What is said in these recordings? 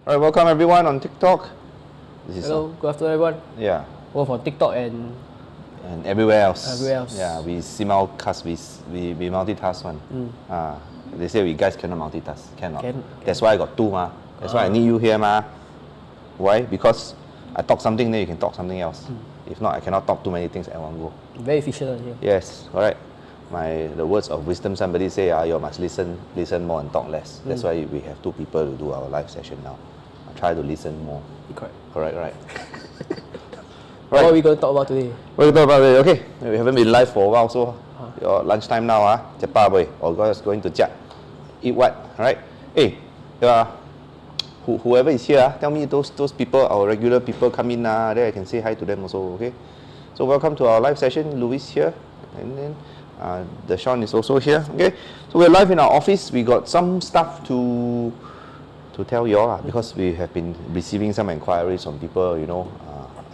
Alright, welcome everyone on TikTok. Hello, good afternoon everyone. Yeah. Both on TikTok and everywhere else. Everywhere else. Yeah, we simulcast, we multitask one. They say we guys cannot multitask. Cannot. That's why I got two ma. That's why I need you here ma. Why? Because I talk something, then you can talk something else. If not, I cannot talk too many things at one go. Very efficient here. Yes, correct. The words of wisdom, somebody say, you must listen more and talk less. That's why we have two people to do our live session now. I try to listen more. Correct, right. What are we going to talk about today? What are we going to talk about today? Okay, we haven't been live for a while, so your lunchtime now, or guys going to eat what, right? Hey, whoever is here, tell me those people, our regular people come in, then I can say hi to them also, okay? So welcome to our live session. Louis here, and then Deshawn is also here, okay? So we're live in our office. We got some stuff to tell you all, because we have been receiving some inquiries from people,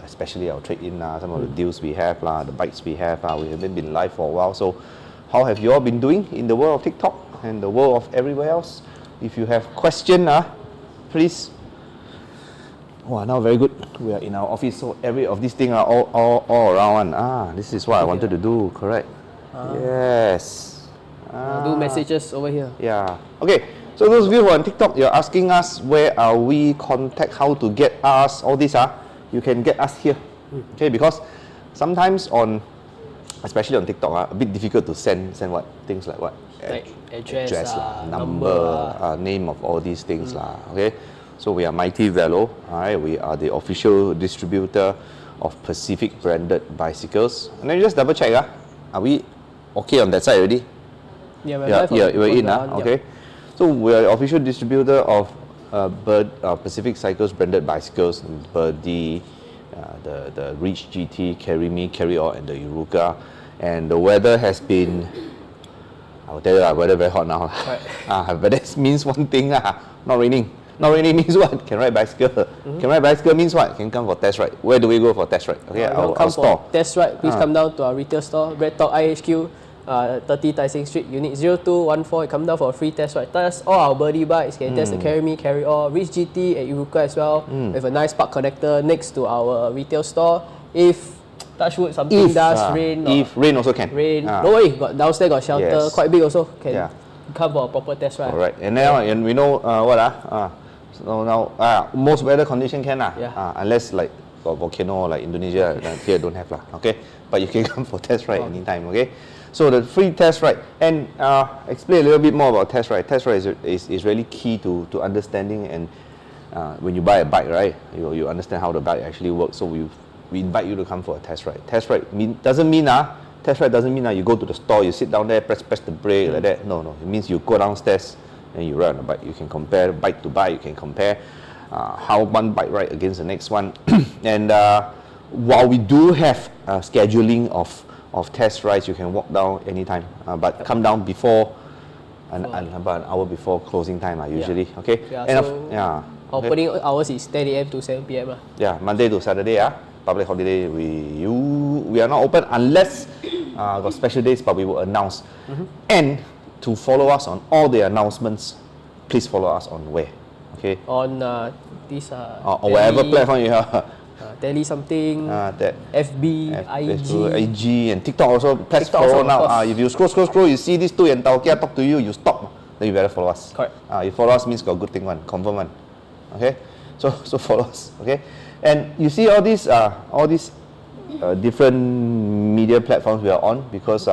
especially our trade-in, some of the deals we have, the bikes we have. We haven't been live for a while, so how have you all been doing in the world of TikTok and the world of everywhere else? If you have questions, please. Now very good. We are in our office, so every of these things are all around one. This is what I wanted to do, correct? Yes. Do messages over here. Yeah. Okay. So those of you who are on TikTok, you're asking us where are we, contact, how to get us, all this, you can get us here. Okay, because sometimes especially on TikTok, a bit difficult to send what? Things like what? Like address number, name of all these things. Okay. So we are Mighty Velo. Alright, we are the official distributor of Pacific branded bicycles. And then you just double check, are we okay on that side already? Yeah, we're in. Okay. So we are the official distributor of Pacific Cycles branded bicycles, Birdy, the Reach GT, Carry Me, Carry All, and the Uruka. And the weather has been, I will tell you, weather very hot now. Right. But that means one thing, not raining. Not raining means what? Can ride bicycle. Can ride bicycle means what? Can come for test ride. Where do we go for test ride? Okay, our store. For test ride, please come down to our retail store, Red Talk IHQ. 30 Tai Seng Street, Unit 0214. You come down for a free test ride. Test all our Birdy bikes. Can test the Carry Me, Carry All, Reach GT and Uruka as well. With a nice park connector next to our retail store. If touch wood, something does rain. If rain also can. Don't worry, downstairs got shelter, quite big also. Can come for a proper test ride. Alright, and now and we know so now most weather condition can unless like volcano like Indonesia here don't have okay, but you can come for test ride anytime. Okay. So the free test ride, and explain a little bit more about test ride. Test ride is really key to understanding, and when you buy a bike, right, you understand how the bike actually works. So we invite you to come for a test ride. Test ride doesn't mean you go to the store, you sit down there, press the brake like that. No, it means you go downstairs and you ride on the bike. You can compare bike to bike. You can compare how one bike ride against the next one. And while we do have scheduling of test rides, you can walk down anytime, but come down before about an hour before closing time usually. Okay. Our opening hours is 10 a.m. to 7 p.m. Yeah, Monday to Saturday. Public holiday. We are not open unless got special days, but we will announce. And to follow us on all the announcements, please follow us on where? Okay. On this or whatever platform you have. Tele something, FB, IG, and TikTok also. Press follow now. If you scroll, you see these two and talk to you, you stop. Then you better follow us. Correct. You follow us means got good thing one, confirm one. Okay. So follow us. Okay. And you see all these different media platforms we are on, because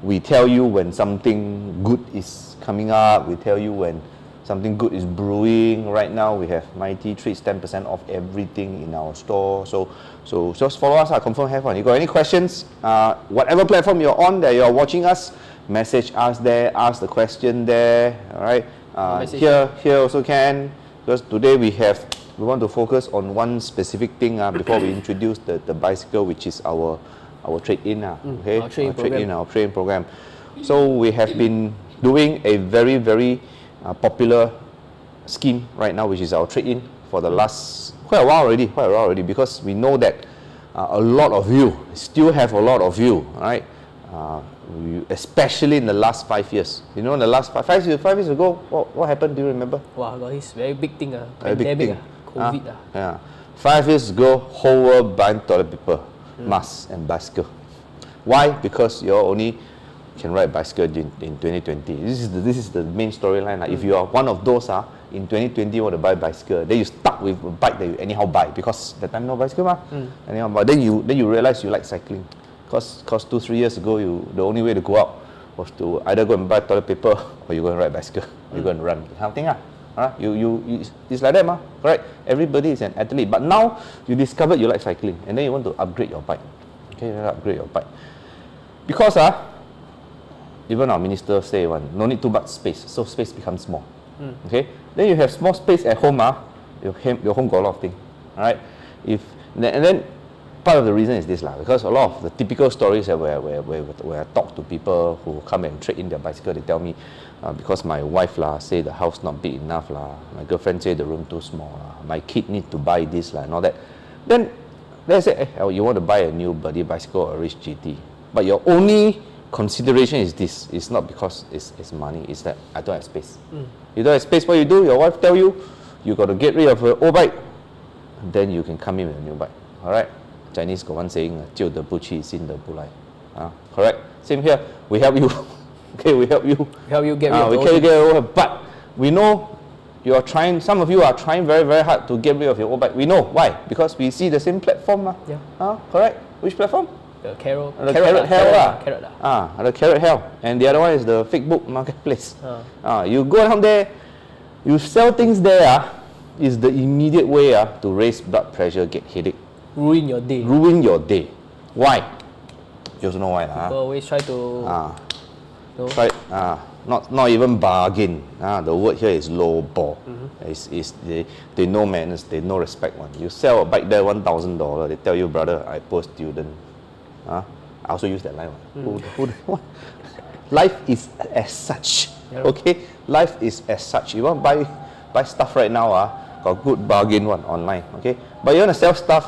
we tell you when something good is coming up. We tell you when something good is brewing. Right now we have Mighty Treats 10% off everything in our store. So just follow us. Confirm have one. You got any questions? Whatever platform you're on that you're watching us, message us there. Ask the question there. All right. Here also can, because today we want to focus on one specific thing before we introduce the bicycle, which is our trade-in. Okay. Our trade-in program. So we have been doing a very, very popular scheme right now, which is our trade-in for the last quite a while already, because we know that still have a lot of you, right? especially in the last 5 years. You know, in the last 5 years ago, what happened? Do you remember? Wow, got this very big thing, Very big pandemic, thing. COVID. Yeah. 5 years ago, whole world buying toilet paper, masks and bicycle. Why? Because you only can ride bicycle in 2020. This is the main storyline. If you are one of those in 2020 you want to buy bicycle, then you stuck with a bike that you anyhow buy because that time no bicycle anyhow buy. Then you realize you like cycling. Because 2-3 years ago the only way to go out was to either go and buy toilet paper or you go and ride bicycle. You go and run. Something it's like that correct? Everybody is an athlete. But now you discovered you like cycling and then you want to upgrade your bike. Okay, you upgrade your bike. Because even our minister say no need too much space, so space becomes small. Okay, then you have small space at home. Your home got a lot of things. All right, and then part of the reason is this because a lot of the typical stories that where I talk to people who come and trade in their bicycle, they tell me because my wife say the house not big enough my girlfriend say the room too small my kid need to buy this and all that. Then they say, you want to buy a new Birdy bicycle or a Rich GT, but your only consideration is this. It's not because it's money. It's that I don't have space. You don't have space. What you do? Your wife tell you got to get rid of your old bike, then you can come in with a new bike. All right. Chinese got one saying, 旧的不去，新的不来. Correct. Same here. We help you. Okay, we help you. Help you get rid of we can get rid of. But we know you are trying. Some of you are trying very, very hard to get rid of your old bike. We know why. Because we see the same platform. Correct. Which platform? The Carrot Hell. The Carrot Hell. And the other one is the Fake Book Marketplace. You go down there, you sell things there. Is the immediate way to raise blood pressure, get headache. Ruin your day. Ruin your day. Why? You also know why. People always try to try not even bargain. The word here is low ball. They know manners, they know respect one. You sell a bike there $1,000, they tell you, brother, I poor student. I also use that line. Life is as such. Okay? Life is as such. You want to buy stuff right now, got good bargain one online. Okay? But you want to sell stuff,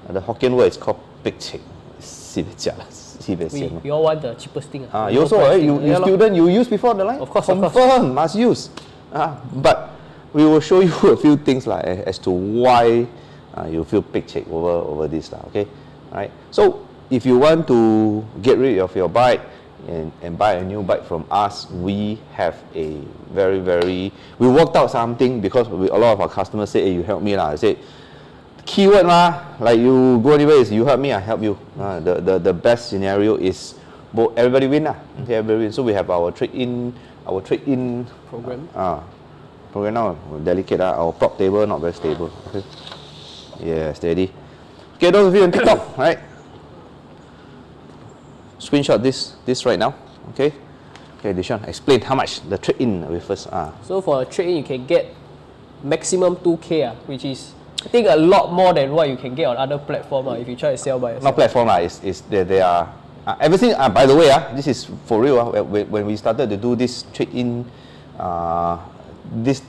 the Hokkien word is called big check. We all want the cheapest thing. You also, you student, you use before the line? Of course, Confirm, must use. But we will show you a few things as to why you feel big check over this. Okay? Right? So, if you want to get rid of your bike and buy a new bike from us, we have a we worked out something because a lot of our customers say, hey, you help me. I say, keyword like you go anywhere is you help me, I help you. The best scenario is everybody win. Okay, everybody win. So we have our trade-in program. Program now delicate. Our prop table not very stable. Okay. Yeah, steady. Okay, those of you on TikTok, right? Screenshot this right now. Okay, Deshawn, explain how much the trade-in with first. So for a trade-in, you can get maximum 2K, which is I think a lot more than what you can get on other platforms if you try to sell by yourself. Not platform they are everything. By the way, this is for real. When we started to do this trade-in, this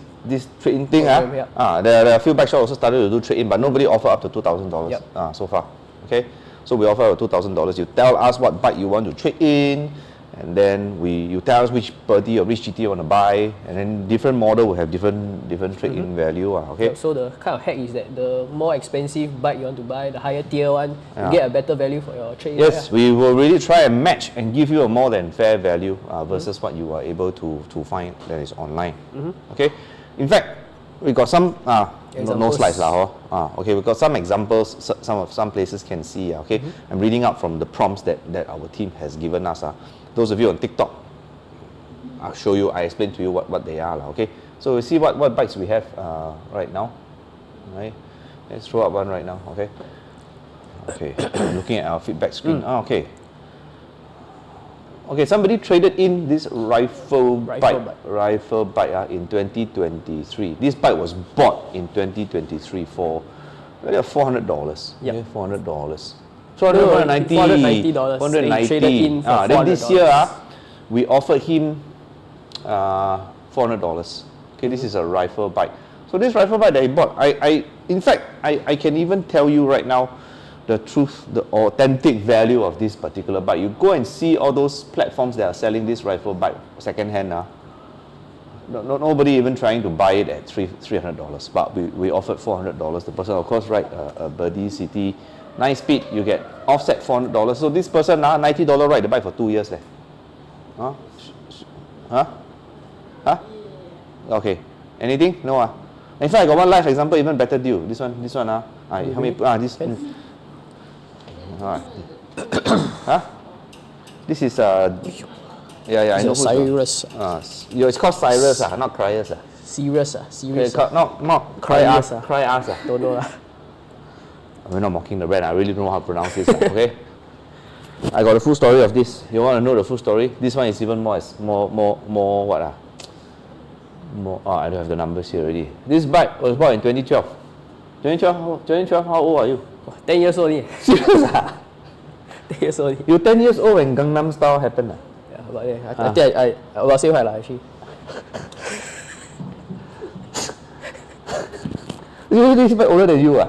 trade-in thing, there are a few bike shops also started to do trade-in, but nobody offer up to $2,000 so far. Okay. So we offer $2,000. You tell us what bike you want to trade in, and then you tell us which Birdy or which GT you want to buy, and then different model will have different trade-in value. Okay. So the kind of hack is that the more expensive bike you want to buy, the higher tier one, you get a better value for your trade-in. Yes, we will really try and match and give you a more than fair value versus what you are able to find that is online. Okay. In fact, we got some no slides okay, we got some examples. Some places can see. Okay, I'm reading out from the prompts that our team has given us. Those of you on TikTok, I'll show you. I explain to you what they are. Okay, so we see what bikes we have right now. Right, let's throw up one right now. Okay, I'm looking at our feedback screen. Okay, somebody traded in this rifle bike in 2023. This bike was bought in 2023 for $400. Yep. Okay, $400. $490. Then this year, we offered him $400. Okay, this is a rifle bike. So this rifle bike that he bought, in fact, I can even tell you right now, the truth, the authentic value of this particular bike. You go and see all those platforms that are selling this rifle bike second hand. Nobody even trying to buy it at $300, but we offered $400. The person, of course, right, a Birdy City 9-speed, you get offset $400. So this person now $90 ride the bike for 2 years. Huh? Huh? Okay. Anything? No. In fact, I got one live example, even better deal. This one. How many? This. Alright. Huh? This is yeah, I know. Cyrus. It's called Cyrus, not Cryers. Serious. Not Cryers. Don't know. We're not mocking the brand. I really don't know how to pronounce this. Okay. I got the full story of this. You want to know the full story? This one is even more what more. I don't have the numbers here already. This bike was bought in 2012. 2012. How old are you? 10 years old. Serious? 10 years old. You 10 years old when Gangnam Style happened? Yeah, but I think I about same height actually. This bike older than you I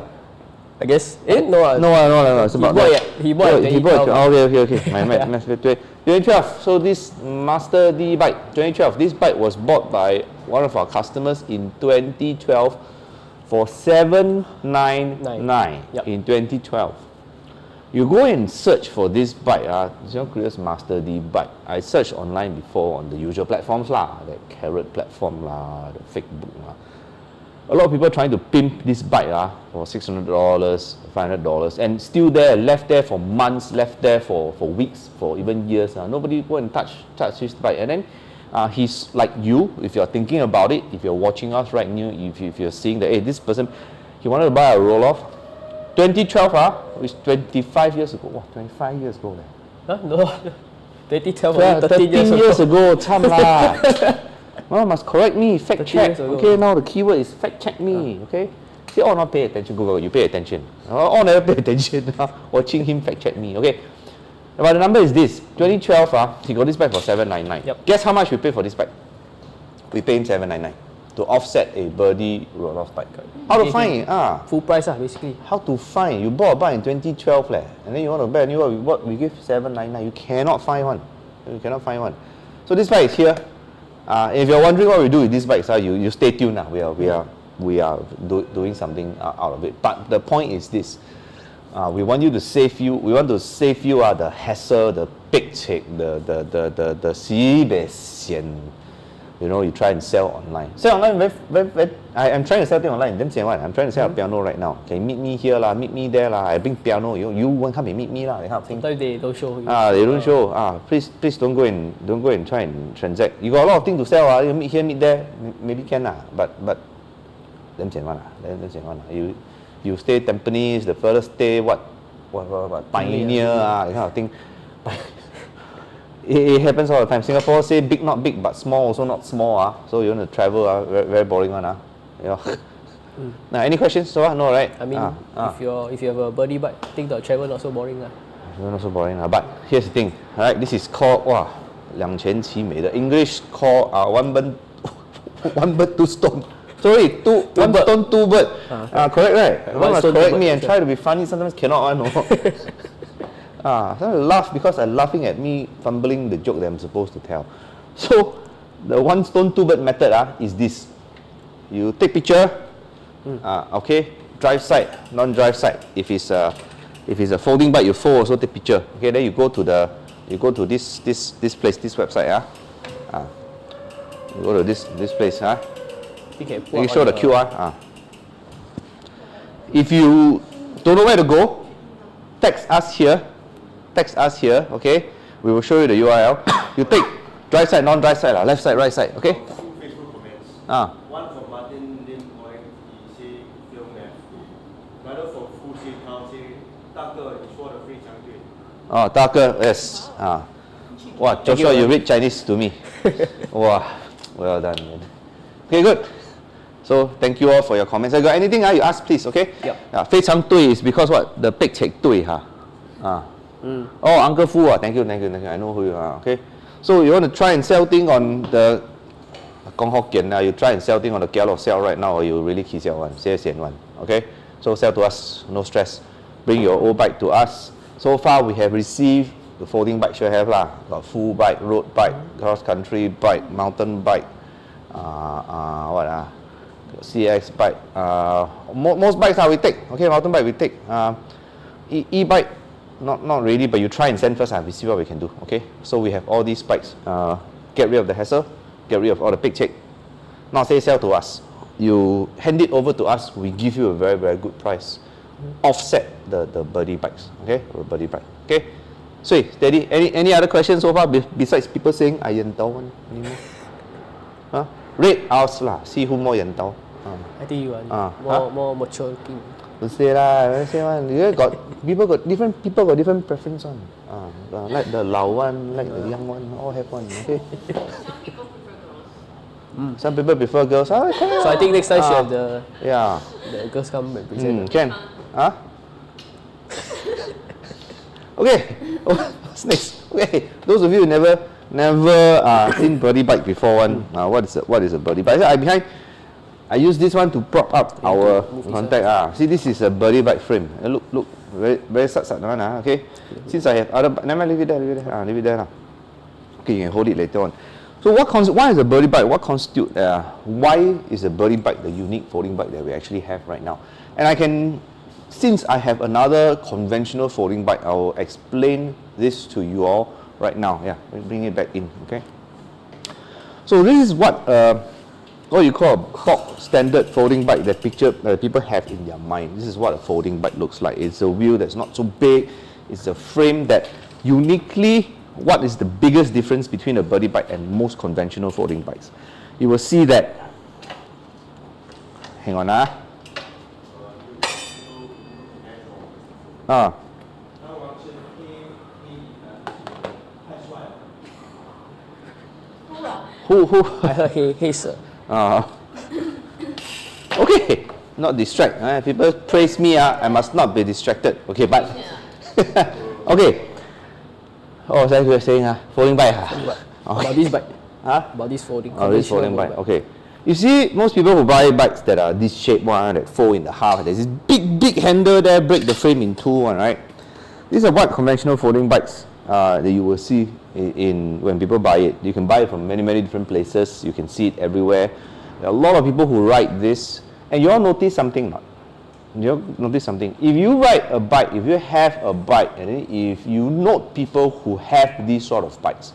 guess. No. No. It's about he bought it. Okay. My math. 2012. So this Master D bike, 2012. This bike was bought by one of our customers in 2012 for $799 in 2012. You go and search for this bike, Curious Master D bike. I searched online before on the usual platforms the Carrot platform the Facebook A lot of people trying to pimp this bike for $600, $500, and still left there for months, left there for weeks, for even years. Nobody go and touch this bike. And then he's like you, if you're thinking about it, if you're watching us right now, if you're seeing that, hey, this person, he wanted to buy a roll-off. 2012, which is 25 years ago. Wow, 25 years ago. Huh? No. 2012, 13 years ago. Cham lah. Well, must correct me, fact check. Okay, now the keyword is fact check me. Okay, say not pay attention. Google, you pay attention. Never pay attention. Watching him fact check me. Okay, but the number is this. 2012, he got this bike for $799. Yep. Guess how much we paid for this bike? We paid him $799 to offset a Birdy roll-off bike. How to find? Full price basically. How to find? You bought a bike in 2012 and then you want to buy a new one. We give $799. You cannot find one. So this bike is here. If you're wondering what we do with these bikes, you stay tuned. We are doing something out of it. But the point is this: we want to save you the hassle, the big check, the sibei. You try and sell online. I'm trying to sell things online. I'm trying to sell a piano right now. Can you meet me here meet me there I bring piano. You won't come and meet me that kind of thing. Sometimes they don't show you. They don't show. Please don't go and try and transact. You got a lot of things to sell. You meet here, meet there, maybe can but damn you stay Tampines, the furthest stay what Pioneer that kind of thing. It happens all the time. Singapore say big not big, but small also not small. So you want to travel very, very boring one. Now, any questions? So no, right? I mean, if you have a Birdy bike, I think the travel not so boring. Not so boring. But here's the thing. Alright, this is called 两全其美. The English called one bird two stone. Sorry, one stone two bird. Correct, right? One must correct me and try to be funny. Sometimes cannot. So I laugh because I'm laughing at me fumbling the joke that I'm supposed to tell. So the one stone two bird method is this. You take picture, okay, drive side, non-drive side. If it's a folding bike, you fold also take picture. Okay, then you go to this place, this website. You go to this place. You show the QR. If you don't know where to go, text us here, okay? We will show you the URL. You take drive side, non-drive side, left side, right side, okay? Two Facebook comments. One from Martin Lim Boy, he say film another from Fu Xin Tao say 大哥你说的非常对。大哥 yes. Joshua, you read Chinese to me. Wow, well done, man. Okay, good. So thank you all for your comments. I got anything you ask please, okay? Yep. 非常对 is because what? The pek check 对 Uncle Fu, thank you. I know who you are, okay? So you want to try and sell thing on the Gong Hokkien, you try and sell thing on the Gallo sell right now, or you really key sell one, one, okay? So sell to us, no stress. bring your old bike to us. So far we have received the folding bike sure have lah. Got full bike, road bike, cross country bike, mountain bike, CX bike. Most bikes we take. Okay, mountain bike we take. E-bike, not really, but you try and send first. We see what we can do. Okay, so we have all these bikes. Get rid of the hassle, get rid of all the pig check. Not say sell to us. You hand it over to us. We give you a very, very good price. Offset the Birdy bikes. Okay, or Birdy bike. Okay. So steady. Any other questions so far besides people saying I yentao one anymore? Huh? Rate ours lah. See who more yentao. I think you are more mature looking. Don't say lah. Don't say one. People got different preference on. Like the lao one, like the young one, all have one. Okay. Some people prefer girls. So I think next time should have the girls come represent. Can. Okay. What's next? Okay. Those of you who never seen Birdy bike before one. What is a Birdy bike? I use this one to prop up our contact. See, this is a Birdy bike frame. Look, very sat one. Okay. Since I have other, never mind, leave it there. Okay, you can hold it later on. So why is a Birdy bike? What constitute? Why is a Birdy bike the unique folding bike that we actually have right now? And since I have another conventional folding bike, I will explain this to you all right now. Yeah, bring it back in. Okay. So this is what you call a box standard folding bike that people have in their mind. This is what a folding bike looks like. It's a wheel that's not so big. It's a frame that uniquely. What is the biggest difference between a Birdy bike and most conventional folding bikes? You will see that. Hang on, Who? I heard hey sir. Okay, not distract. People praise me. I must not be distracted. Okay, but okay. Oh, so you were saying folding bike. About this bike. About this folding. This folding bike. Okay. You see, most people who buy bikes that are this shape one that fold in the half. There's this big handle there, break the frame in two one, right? These are what conventional folding bikes that you will see when people buy it. You can buy it from many different places. You can see it everywhere. There are a lot of people who ride this, and you all notice something not? You notice something. If you ride a bike, if you have a bike, and then if you note people who have these sort of bikes,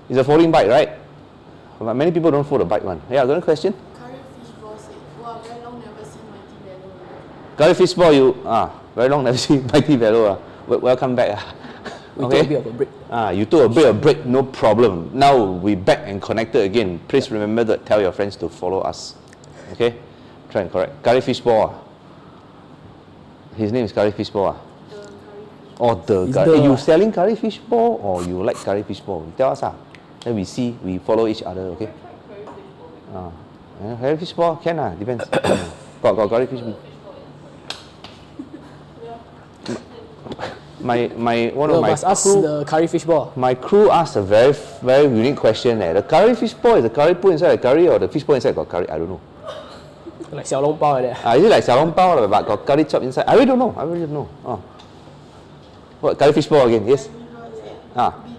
it's a folding bike, right? But many people don't fold a bike one. Yeah, got a question? Curry fishball said, wow, very long never seen Mighty Velo. Curry fishball, very long never seen Mighty Velo. Welcome back. We took a bit of a break. You took a bit of a break, no problem. Now we're back and connected again. Please remember to tell your friends to follow us. Okay? Try and correct. Curry fishball. His name is Curry Fishball. You selling curry fishball or you like curry fishball? Tell us. Then we follow each other, okay? Curry fishball can depends. got curry fishball. Must ask the curry fishball. My crew asked a very very unique question. The curry fishball, is the curry put inside the curry or the fishball inside got curry? I don't know. Like 小笼包 like that. Is it like 小笼包 but got curry chop inside? I really don't know. What curry fishball again? Yes. Been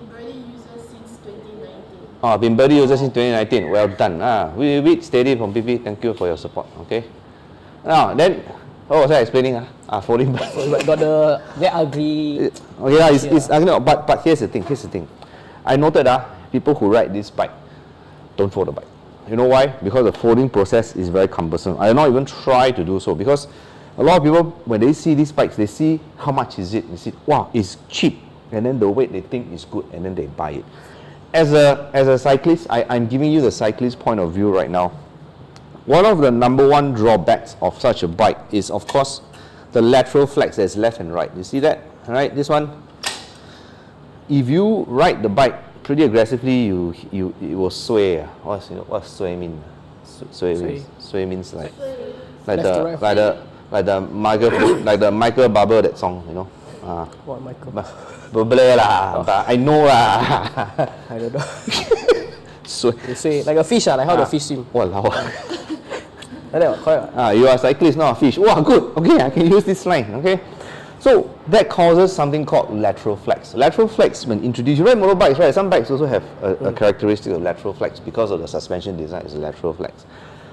Birdy user since 2019. Been Birdy user since 2019. Well done. We steady from PP. Thank you for your support. Okay. Now then, what was I explaining? Folding bike. Got the very ugly. Okay, it's ugly. But here's the thing. I noted people who ride this bike don't fold the bike. You know why? Because the folding process is very cumbersome. I do not even try to do so because a lot of people, when they see these bikes, they see how much is it. They see, wow, it's cheap. And then the weight they think is good and then they buy it. As a cyclist, I'm giving you the cyclist point of view right now. One of the number one drawbacks of such a bike is, of course, the lateral flex that's left and right. You see that? Right? This one. If you ride the bike pretty aggressively, it will sway. What sway mean? Sway means like the Michael Barber that song, you know. What Michael? But I know lah. I don't know. Sway like a fish like how the fish swim. Walao. Like that, correct. You are a cyclist, not a fish. Wow, good. Okay, I can use this line. Okay. So that causes something called lateral flex. Lateral flex, when introduced, you ride motorbikes, right? Some bikes also have a characteristic of lateral flex because of the suspension design. It's a lateral flex.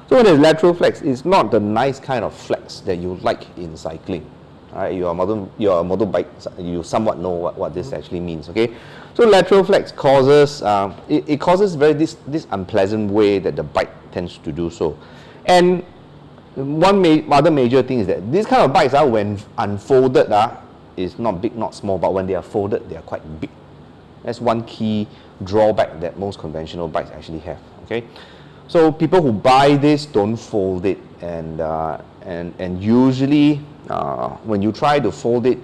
So when there's lateral flex, it's not the nice kind of flex that you like in cycling. All right, you're a motorbike, you somewhat know what this actually means. Okay, so lateral flex causes it causes this unpleasant way that the bike tends to do so, and one other major thing is that these kind of bikes when unfolded is not big, not small, but when they are folded, they are quite big. That's one key drawback that most conventional bikes actually have. Okay, so people who buy this don't fold it, and usually when you try to fold it,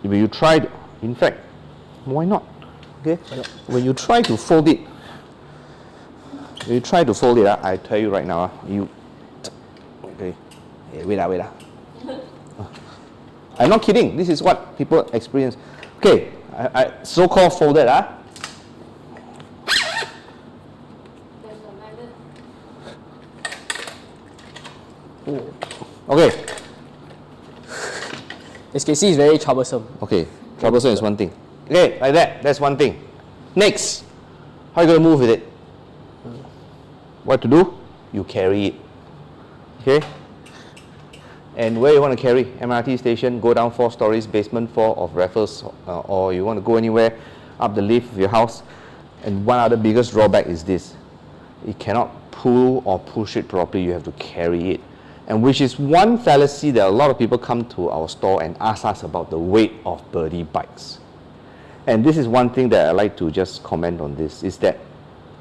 in fact, why not? Okay, when you try to fold it, I tell you right now, okay, wait. I'm not kidding. This is what people experience. Okay, I so-called folded. Okay. As you can see, it's very troublesome. Okay, troublesome is one thing. Okay, like that. That's one thing. Next, how are you going to move with it? What to do? You carry it. Okay, and where you want to carry? MRT station, go down 4 stories, basement 4 of Raffles, or you want to go anywhere up the lift of your house. And one other biggest drawback is this: you cannot pull or push it properly. You have to carry it, and which is one fallacy that a lot of people come to our store and ask us about the weight of Birdy bikes. And this is one thing that I like to just comment on. This is that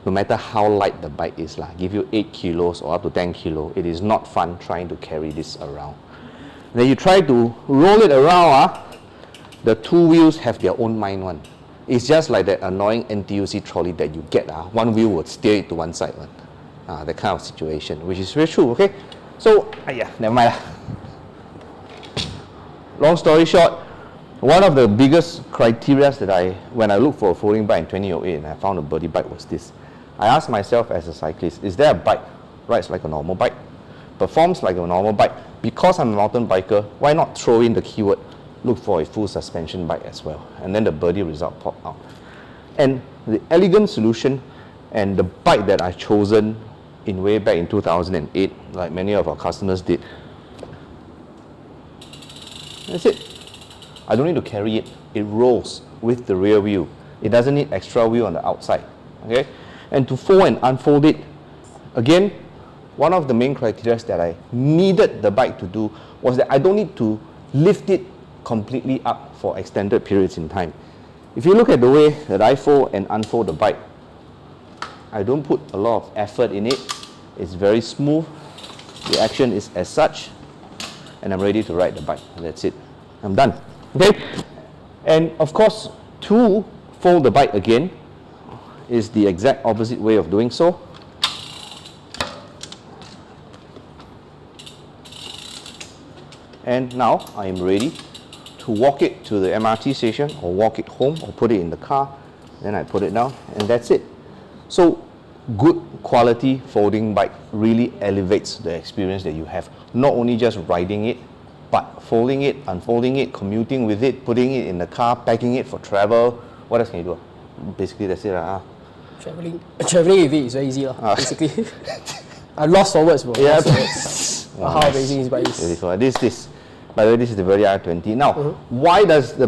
no matter how light the bike is, give you 8 kilos or up to 10 kilos, it is not fun trying to carry this around. Then you try to roll it around, the 2 wheels have their own mind one. It's just like that annoying NTUC trolley that you get, one wheel would steer it to one side one. That kind of situation, which is very true, okay? So, never mind. Long story short, one of the biggest criteria that when I looked for a folding bike in 2008 and I found a Birdy bike was this. I asked myself as a cyclist, is there a bike rides like a normal bike, performs like a normal bike? Because I'm a mountain biker, why not throw in the keyword, look for a full suspension bike as well? And then the Birdy result popped out. And the elegant solution and the bike that I've chosen way back in 2008, like many of our customers did, that's it. I don't need to carry it. It rolls with the rear wheel. It doesn't need extra wheel on the outside. Okay? And to fold and unfold it, again, one of the main criteria that I needed the bike to do was that I don't need to lift it completely up for extended periods in time. If you look at the way that I fold and unfold the bike, I don't put a lot of effort in it. It's very smooth. The action is as such, and I'm ready to ride the bike. That's it. I'm done. Okay? And of course, to fold the bike again is the exact opposite way of doing so. And now I am ready to walk it to the MRT station or walk it home or put it in the car. Then I put it down and that's it. So good quality folding bike really elevates the experience that you have. Not only just riding it, but folding it, unfolding it, commuting with it, putting it in the car, packing it for travel. What else can you do? Basically that's it. Traveling with it is very easy, basically. I'm lost for words, bro. Yeah. How amazing this bike is. By the way, this is the Birdy R20. Now, why is the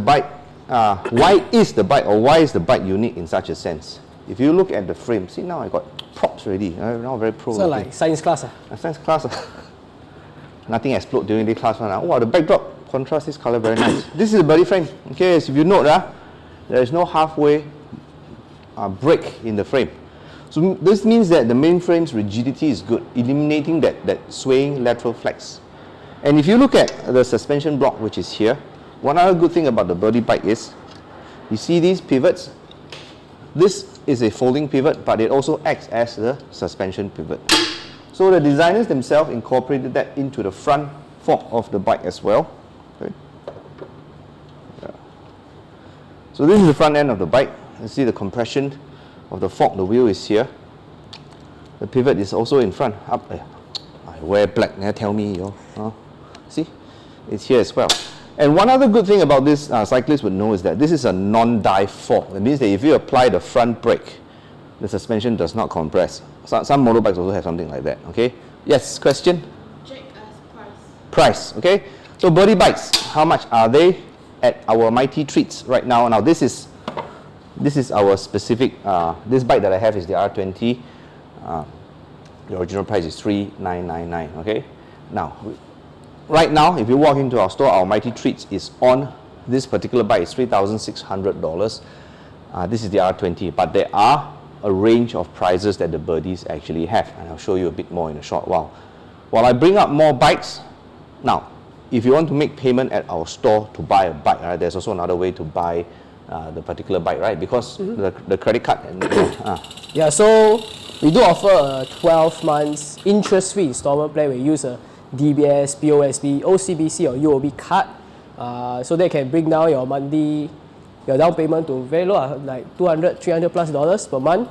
bike unique in such a sense? If you look at the frame, see now I got props already. Now very pro. So like science class. Science class. Nothing explode during the class one. Wow, the backdrop contrast this color very nice. This is a Birdy frame. Okay, so if you note there is no halfway break in the frame. So this means that the main frame's rigidity is good, eliminating that swaying lateral flex. And if you look at the suspension block, which is here, one other good thing about the Birdy bike is, you see these pivots? This is a folding pivot, but it also acts as the suspension pivot. So the designers themselves incorporated that into the front fork of the bike as well. Okay. Yeah. So this is the front end of the bike. You see the compression of the fork, the wheel is here. The pivot is also in front, up there. I wear black, now tell me, see? It's here as well. And one other good thing about this cyclists would know is that this is a non-dive fork. That means that if you apply the front brake, the suspension does not compress. Some motorbikes also have something like that. Okay. Yes. Question. Check as price. Price. Okay. So Birdy bikes, how much are they at our Mighty Treats right now? Now this is our specific. This bike that I have is the R20. The original price is $3,999. Okay. Now, right now, if you walk into our store, our Mighty Treats is on this particular bike. It's $3,600. This is the R20, but there are a range of prices that the Birdies actually have, and I'll show you a bit more in a short while. While I bring up more bikes, now, if you want to make payment at our store to buy a bike, right, there's also another way to buy the particular bike, right? Because the credit card and Yeah, so we do offer a 12 months interest-free installment plan. We use a DBS, POSB, OCBC or UOB card, so they can bring down your monthly, your down payment to very low, like $200, $300 plus per month.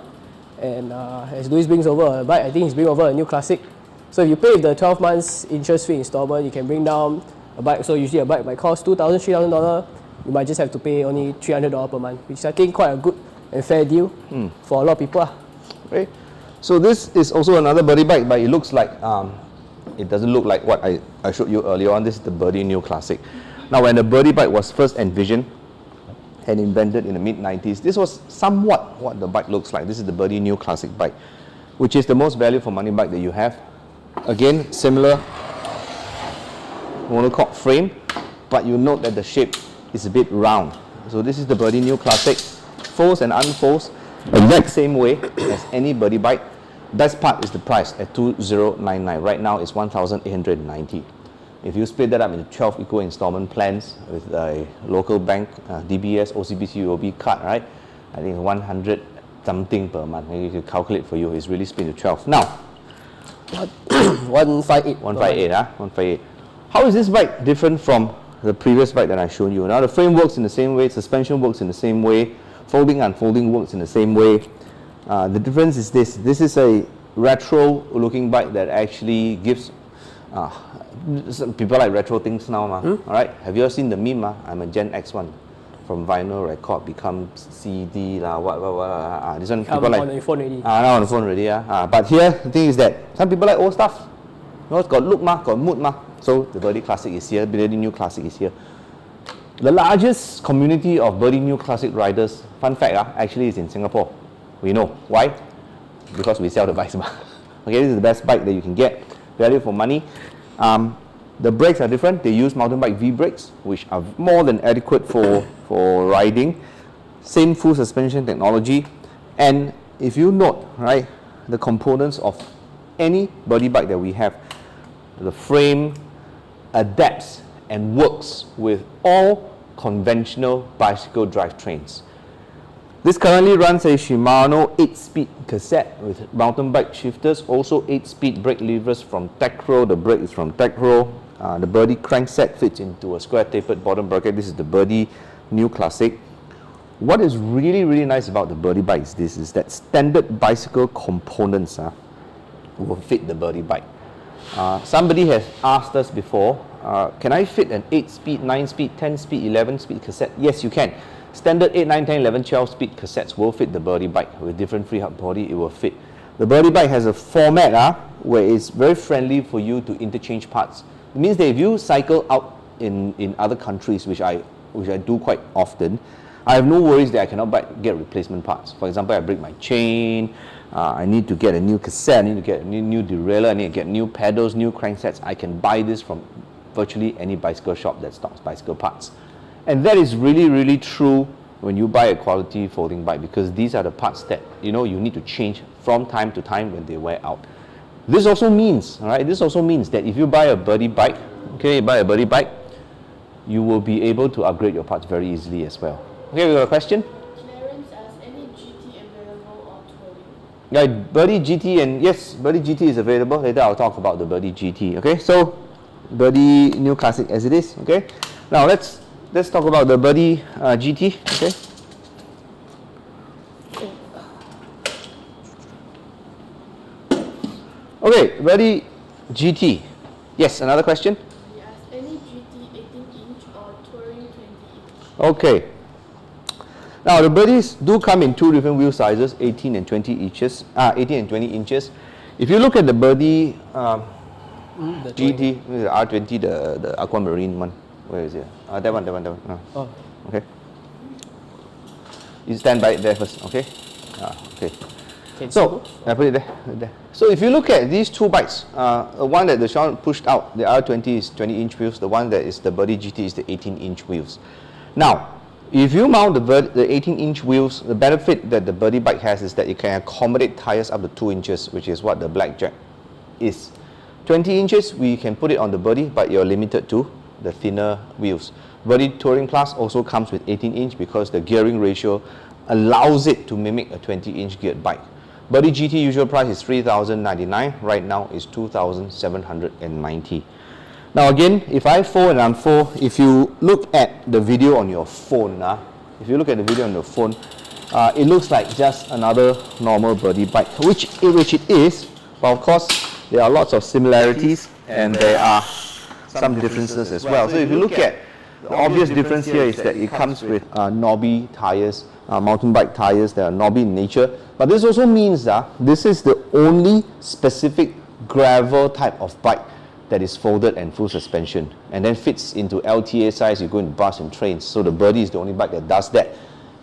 And as Luis brings over a bike, I think he's bringing over a new Classic. So if you pay with the 12 months interest-free installment, you can bring down a bike. So usually a bike might cost $2,000, $3,000. You might just have to pay only $300 per month, which I think quite a good and fair deal for a lot of people. Okay. So this is also another Birdy bike, but it looks like it doesn't look like what I showed you earlier on. This is the Birdy New Classic. Now, when the Birdy bike was first envisioned and invented in the mid-90s, this was somewhat what the bike looks like. This is the Birdy New Classic bike, which is the most value for money bike that you have. Again, similar monocoque frame, but you note that the shape is a bit round. So this is the Birdy New Classic, folds and unfolds exact same way as any Birdy bike. Best part is the price at $2,099. Right now it's $1,890. If you split that up into 12 equal installment plans with a local bank, DBS, OCBC, UOB card, right? I think 100 something per month. Maybe you can calculate for you. It's really split into 12. Now, 158. 158, 158. How is this bike different from the previous bike that I showed you? Now the frame works in the same way, suspension works in the same way, folding and unfolding works in the same way. The difference is this. This is a retro looking bike that actually gives some people like retro things now. Alright, have you ever seen the meme? I'm a Gen X one. From vinyl record become CD what. This one people like on your phone already. Now on the phone already. But here the thing is that some people like old stuff. You know, it's got look got mood So the Birdy Classic is here, Birdy New Classic is here. The largest community of Birdy New Classic riders, fun fact, actually is in Singapore. We know. Why? Because we sell the bikes. Okay, this is the best bike that you can get. Value for money. The brakes are different. They use mountain bike V brakes, which are more than adequate for riding. Same full suspension technology. And if you note, right, the components of any Birdy bike that we have, the frame adapts and works with all conventional bicycle drivetrains. This currently runs a Shimano 8-speed cassette with mountain bike shifters, also 8-speed brake levers from Tecro. The brake is from Tecro. The Birdy crankset fits into a square tapered bottom bracket. This is the Birdy New Classic. What is really, really nice about the Birdy bike is that standard bicycle components will fit the Birdy bike. Somebody has asked us before, can I fit an 8-speed, 9-speed, 10-speed, 11-speed cassette? Yes, you can. Standard 8, 9, 10, 11, 12-speed cassettes will fit the Birdy bike. With different free hub body, it will fit. The Birdy bike has a format where it's very friendly for you to interchange parts. It means that if you cycle out in other countries, which I do quite often, I have no worries that I cannot get replacement parts. For example, I break my chain, I need to get a new cassette, I need to get a new derailleur, I need to get new pedals, new cranksets. I can buy this from virtually any bicycle shop that stocks bicycle parts. And that is really, really true when you buy a quality folding bike, because these are the parts that you need to change from time to time when they wear out. This also means, that if you buy a Birdy bike, you will be able to upgrade your parts very easily as well. Okay, we got a question? Clarence asks, any GT available or touring? Yeah, Birdy GT, and yes, Birdy GT is available. Later I'll talk about the Birdy GT. Okay, so Birdy New Classic as it is. Okay, now let's talk about the Birdy GT. Okay. Okay, Birdy GT. Yes, another question? He asks, any GT 18-inch or Okay. Now the Birdies do come in two different wheel sizes, 18 and 20 inches. 18 and 20 inches. If you look at the Birdy The GT, the R20, the aquamarine one, where is it? That one. No. Oh. Okay. You stand by it there first, okay? Okay. Okay, So, I put it there. So if you look at these two bikes, the one that Deshawn pushed out, the R20 is 20-inch wheels, the one that is the Birdy GT is the 18-inch wheels. Now, if you mount the 18-inch wheels, the benefit that the Birdy bike has is that it can accommodate tires up to 2 inches, which is what the Blackjack is. 20 inches, we can put it on the Birdy, but you're limited to the thinner wheels. Birdy Touring Plus also comes with 18-inch because the gearing ratio allows it to mimic a 20-inch geared bike. Birdy GT usual price is $3,099. Right now is $2,790. Now again, if I fold and unfold, if you look at the video on your phone, it looks like just another normal Birdy bike, which it is, but of course there are lots of similarities and there are some differences as well. So if you look at the obvious difference here is that it comes with knobby tires, mountain bike tires that are knobby in nature. But this also means that this is the only specific gravel type of bike that is folded and full suspension and then fits into LTA size. You go in bus and trains. So the Birdy is the only bike that does that.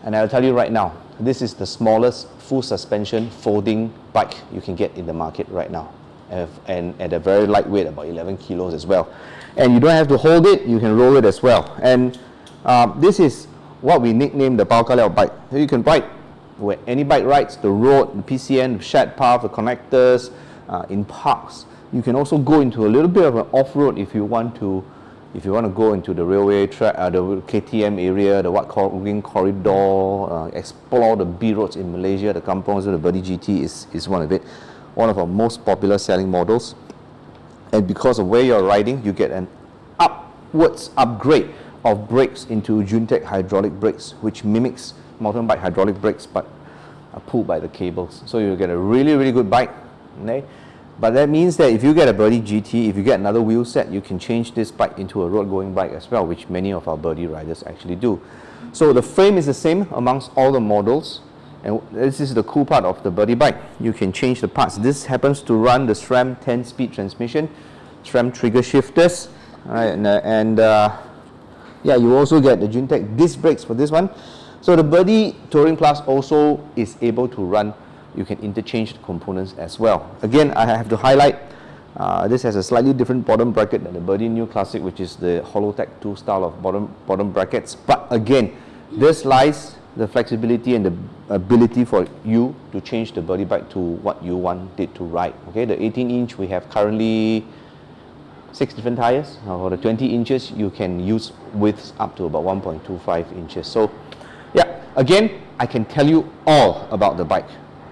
And I'll tell you right now, this is the smallest full suspension folding bike you can get in the market right now. And at a very lightweight, about 11 kilos as well. And you don't have to hold it, you can roll it as well. And this is what we nicknamed the Bao Ka Liao bike. So you can ride where any bike rides, the road, the PCN, the shared path, the connectors, in parks. You can also go into a little bit of an off-road if you want to go into the railway track, the KTM area, the Wat Green Corridor, explore the B roads in Malaysia. The kampongs of the Birdy GT is one of it. One of our most popular selling models. And because of where you're riding, you get an upwards upgrade of brakes into Juntec hydraulic brakes, which mimics mountain bike hydraulic brakes but are pulled by the cables. So you get a really, really good bike. Okay? But that means that if you get a Birdy GT, if you get another wheel set, you can change this bike into a road-going bike as well, which many of our Birdy riders actually do. So the frame is the same amongst all the models. And this is the cool part of the Birdy bike. You can change the parts. This happens to run the SRAM 10-speed transmission, SRAM trigger shifters, right? Yeah, you also get the Juntec disc brakes for this one. So the Birdy Touring Plus also is able to run. You can interchange the components as well. Again, I have to highlight, this has a slightly different bottom bracket than the Birdy New Classic, which is the Holotech 2 style of bottom brackets. But again, this lies the flexibility and the ability for you to change the Birdy bike to what you want it to ride. Okay, the 18-inch we have currently 6 different tires. For the 20 inches, you can use widths up to about 1.25 inches. So, yeah, again, I can tell you all about the bike.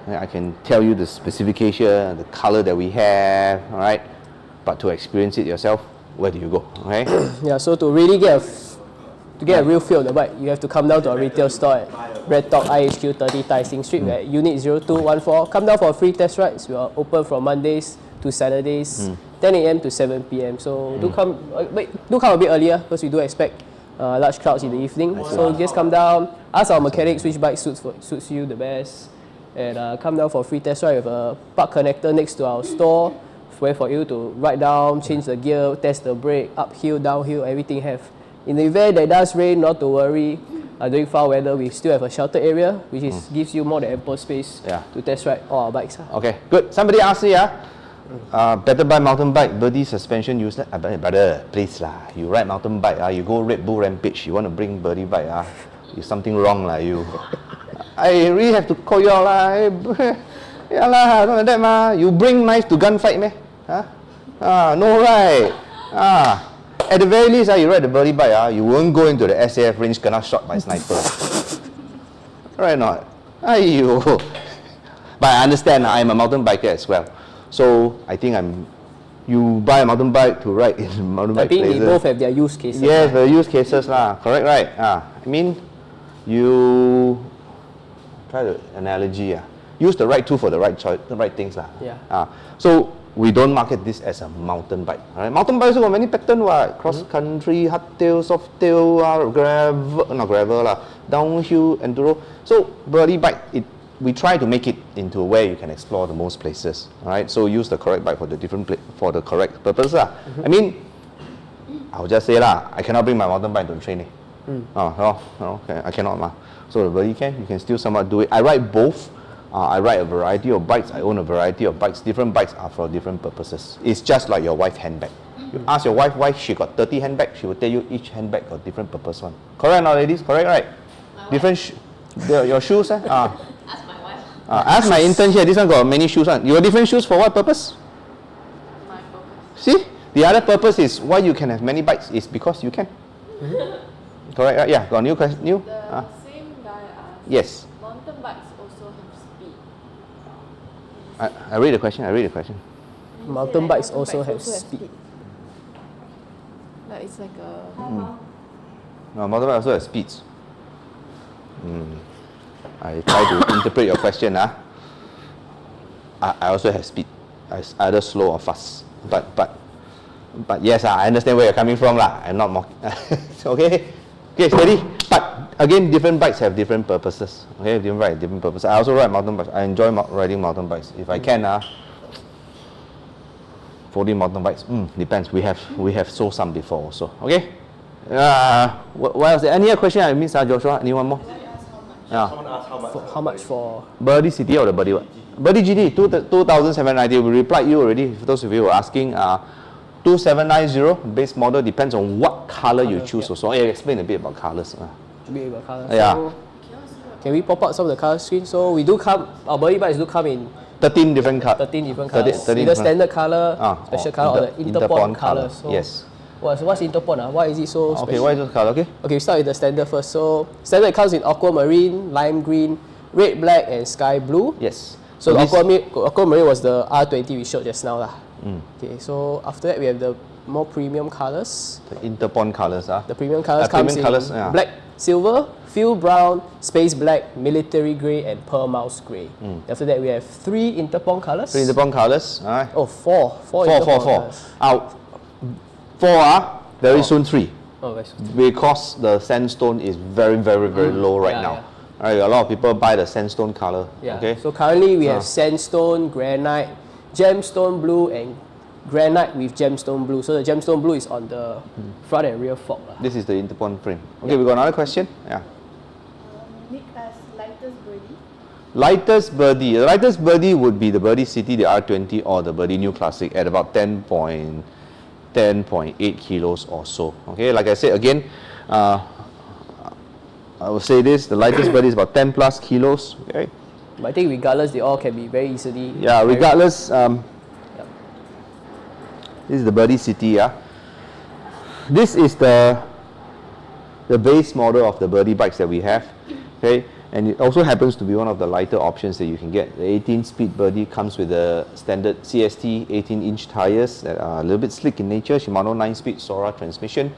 I can tell you the specification, the color that we have, all right? But to experience it yourself, where do you go? Okay? Yeah, so to really get a real feel of the bike, you have to come down to our retail store at Red Dog IHQ 30 Tai Seng Street, at Unit 0214. Come down for a free test rides. We are open from Mondays to Saturdays, 10 a.m. to 7 p.m. So do come a bit earlier because we do expect large crowds in the evening. So just come down, ask our mechanics which bike suits you the best, and come down for a free test ride with a park connector next to our store, where for you to ride down, change the gear, test the brake, uphill, downhill, everything have. In the event that it does rain, not to worry. During foul weather, we still have a sheltered area, which gives you more than ample space to test ride all our bikes. Okay, good. Somebody asked me, better buy mountain bike, Birdy suspension useless. Brother, please lah. You ride mountain bike, you go Red Bull Rampage, you want to bring Birdy bike, there's something wrong lah, you. I really have to call you out lah. Yeah lah, not like that ma. You bring knife to gunfight meh? No right. At the very least, you ride the Birdy bike, you won't go into the SAF range kena shot by sniper. Right or not? Aiyo. But I understand, I'm a mountain biker as well. So I think you buy a mountain bike to ride in mountain bike places. I think they both have their use cases. Yes, the use cases lah. Correct, right? I mean, you try the analogy. Use the right tool for the right choice, the right things lah. Yeah. So we don't market this as a mountain bike. All right? Mountain bikes got many patterns, cross country, hardtail, softtail, gravel, not gravel, downhill, enduro. So Birdy bike, we try to make it into a way you can explore the most places. All right? So use the correct bike for the for the correct purpose. I mean, I'll just say I cannot bring my mountain bike to training. Okay, I cannot. So the Birdy can, you can still somewhat do it. I ride both. I ride a variety of bikes. I own a variety of bikes. Different bikes are for different purposes. It's just like your wife's handbag. You ask your wife why she got 30 handbags, she will tell you each handbag got different purpose one. Correct now, ladies? Correct, right? Different your shoes, Ask my wife. Ask my intern here. This one got many shoes on. Your different shoes for what purpose? My focus. See? The other purpose is why you can have many bikes is because you can. Correct, right? Yeah, got a new question? New? The same guy asked. Yes. Mountain bikes also have speed. I read the question. Mountain bikes also have speed. Like it's like a. No, mountain bike also has speeds. I try to interpret your question. I also have speed. It's either slow or fast. But yes, I understand where you're coming from. I'm not mocking. Okay, steady. But again, different bikes have different purposes. Okay, different purposes. I also ride mountain bikes. I enjoy riding mountain bikes. If I can, 40 mountain bikes. Depends. We have sold some before also. Okay. What else? Any other question I missed, Joshua? Anyone more? Someone asked how much. How much for? Birdy City or the Birdy what? Birdy GT 2,790. We replied you already. For those of you who are asking, 2790 base model depends on what color you choose. Also, I explain a bit about colors. A bit about colors. Yeah. So, can we pop out some of the color screen? So we do come. Our Birdy bikes do come in 13 different colors. 13 different colors. 13 Either standard color, special color, or the interpon interpon color. So yes. What's interpon? Why is it so special? Okay, why is this color? Okay. Okay, we start with the standard first. So standard comes in aquamarine, lime green, red, black, and sky blue. Yes. So the aquamarine was the R20 we showed just now. Okay, so after that we have the more premium colors. The interpon colors. The premium colors comes in black, silver, field brown, space black, military grey, and pearl mouse grey. After that we have 3 interpon colors. 3 interpon colors. Alright. Oh, 4 interpon colors. 4 very soon 3. Oh, very soon. Because the sandstone is very low right now. Alright, a lot of people buy the sandstone color. Yeah. Okay. So currently we have sandstone, granite, gemstone blue, and granite with gemstone blue. So the gemstone blue is on the front and rear fork. This is the interpon frame. Okay, we got another question. Yeah. Nick asked lightest Birdy. Lightest Birdy. The lightest Birdy would be the Birdy City, the R20, or the Birdy New Classic at about 10.8 kilos or so. Okay, like I said again, I will say this: the lightest Birdy is about 10 plus kilos. Okay. But I think regardless, they all can be very easily. Yeah, regardless. This is the Birdy City. This is the base model of the Birdy bikes that we have. Okay, and it also happens to be one of the lighter options that you can get. The 18-speed Birdy comes with the standard CST 18-inch tires that are a little bit slick in nature. Shimano 9-speed Sora transmission.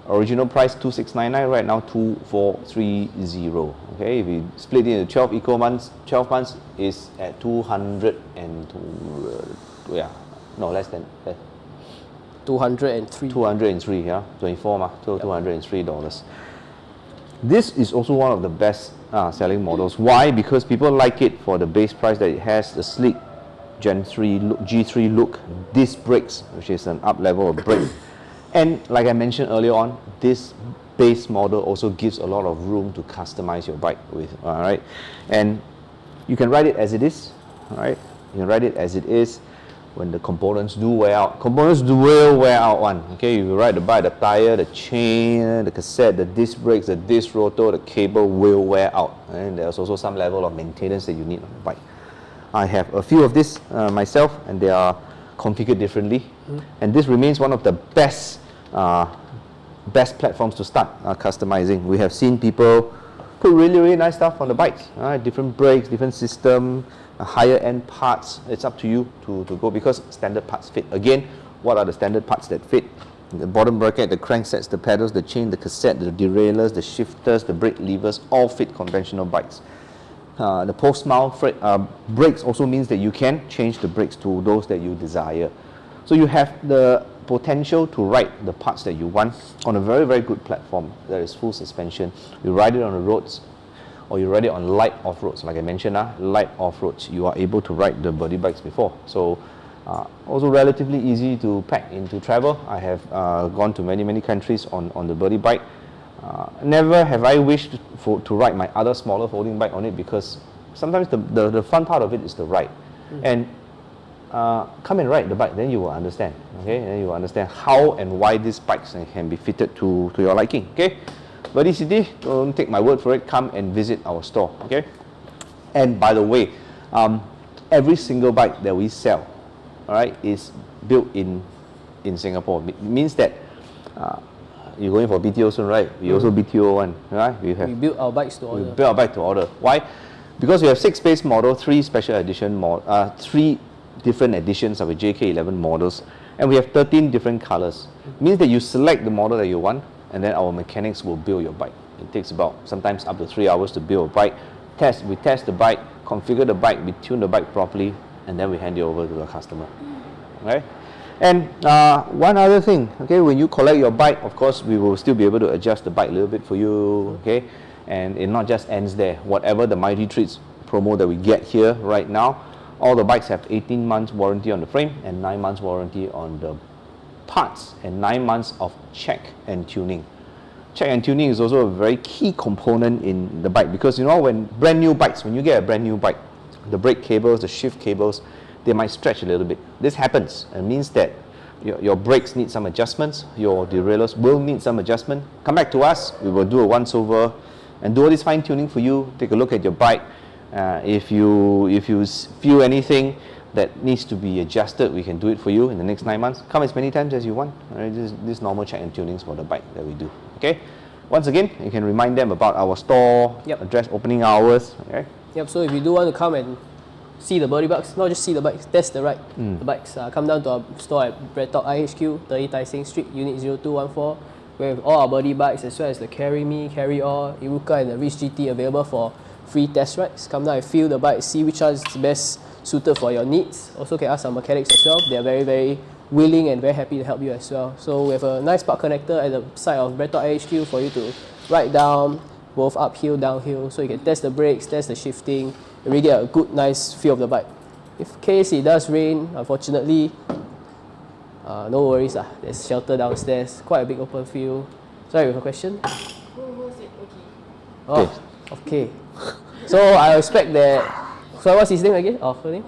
Original price 2699, right now 2430. Okay, if you split it into 12 equal months, 12 months is at 202. Less than 203. 203. 24 so $203. This is also one of the best selling models. Why? Because people like it for the base price that it has, the sleek Gen 3 look, G3 look, disc brakes, which is an up level of brake. And like I mentioned earlier on, this base model also gives a lot of room to customize your bike with. Alright, and you can ride it as it is. Alright, you can ride it as it is. When the components do wear out, will wear out one. Okay, you ride the bike, the tire, the chain, the cassette, the disc brakes, the disc rotor, the cable will wear out, and there's also some level of maintenance that you need on the bike. I have a few of this myself, and they are configured differently, and this remains one of the best platforms to start customizing. We have seen people put really nice stuff on the bikes, different brakes, different system, higher end parts. It's up to you to go, because standard parts fit. Again, what are the standard parts that fit? The bottom bracket, the cranksets, the pedals, the chain, the cassette, the derailleurs, the shifters, the brake levers, all fit conventional bikes. the post-mount brakes also means that you can change the brakes to those that you desire. So you have the potential to ride the parts that you want on a very, very good platform. There is full suspension. You ride it on the roads, or you ride it on light off-roads. Like I mentioned, light off-roads, you are able to ride the Birdy bikes before. So also relatively easy to pack into travel. I have gone to many, many countries on the Birdy bike. Never have I wished to ride my other smaller folding bike on it, because sometimes the fun part of it is the ride. And come and ride the bike, then you will understand. Okay, then you will understand how and why these bikes can be fitted to your liking. Okay, Birdy City, don't take my word for it. Come and visit our store. Okay, and by the way, every single bike that we sell, all right, is built in Singapore. It means that you're going for BTO soon, right? We also BTO one, right? We build our bikes to order. We build our bike to order. Why? Because we have 6 base model, 3 special edition 3 different editions of a JK11 models, and we have 13 different colors. It means that you select the model that you want, and then our mechanics will build your bike. It takes about sometimes up to 3 hours to build a bike. We test the bike, configure the bike, we tune the bike properly, and then we hand it over to the customer. Okay? And one other thing, okay, when you collect your bike, of course, we will still be able to adjust the bike a little bit for you, okay? And it not just ends there. Whatever the Mighty Treats promo that we get here right now, all the bikes have 18 months warranty on the frame and 9 months warranty on the parts and 9 months of check and tuning. Check and tuning is also a very key component in the bike, because you know, when you get a brand new bike, the brake cables, the shift cables, they might stretch a little bit. This happens. It means that your brakes need some adjustments, your derailleurs will need some adjustment. Come back to us, we will do a once over and do all this fine tuning for you. Take a look at your bike. If you feel anything that needs to be adjusted, we can do it for you in the next 9 months. Come as many times as you want. Right? This normal check and tunings for the bike that we do. Okay. Once again, you can remind them about our store, address, opening hours. Okay. Yep. So if you do want to come and see the Birdy bikes, not just see the bikes, test the ride. The bikes, come down to our store at BreadTalk IHQ, 30 Tai Seng Street, Unit 0214. We have all our Birdy bikes, as well as the Carry Me, Carry All, Iruka, and the Reach GT available for free test rides. Come down and feel the bike, see which one is best suited for your needs. Also can ask our mechanics as well. They are very, very willing and very happy to help you as well. So we have a nice park connector at the side of BreadTalk IHQ for you to ride down, both uphill, downhill, so you can test the brakes, test the shifting, and really get a good, nice feel of the bike. If in case it does rain, unfortunately, no worries, there's shelter downstairs, quite a big open field. Sorry, you have a question? Who said okay? Oh, okay. So I expect that. So what's his name again? Oh, her name?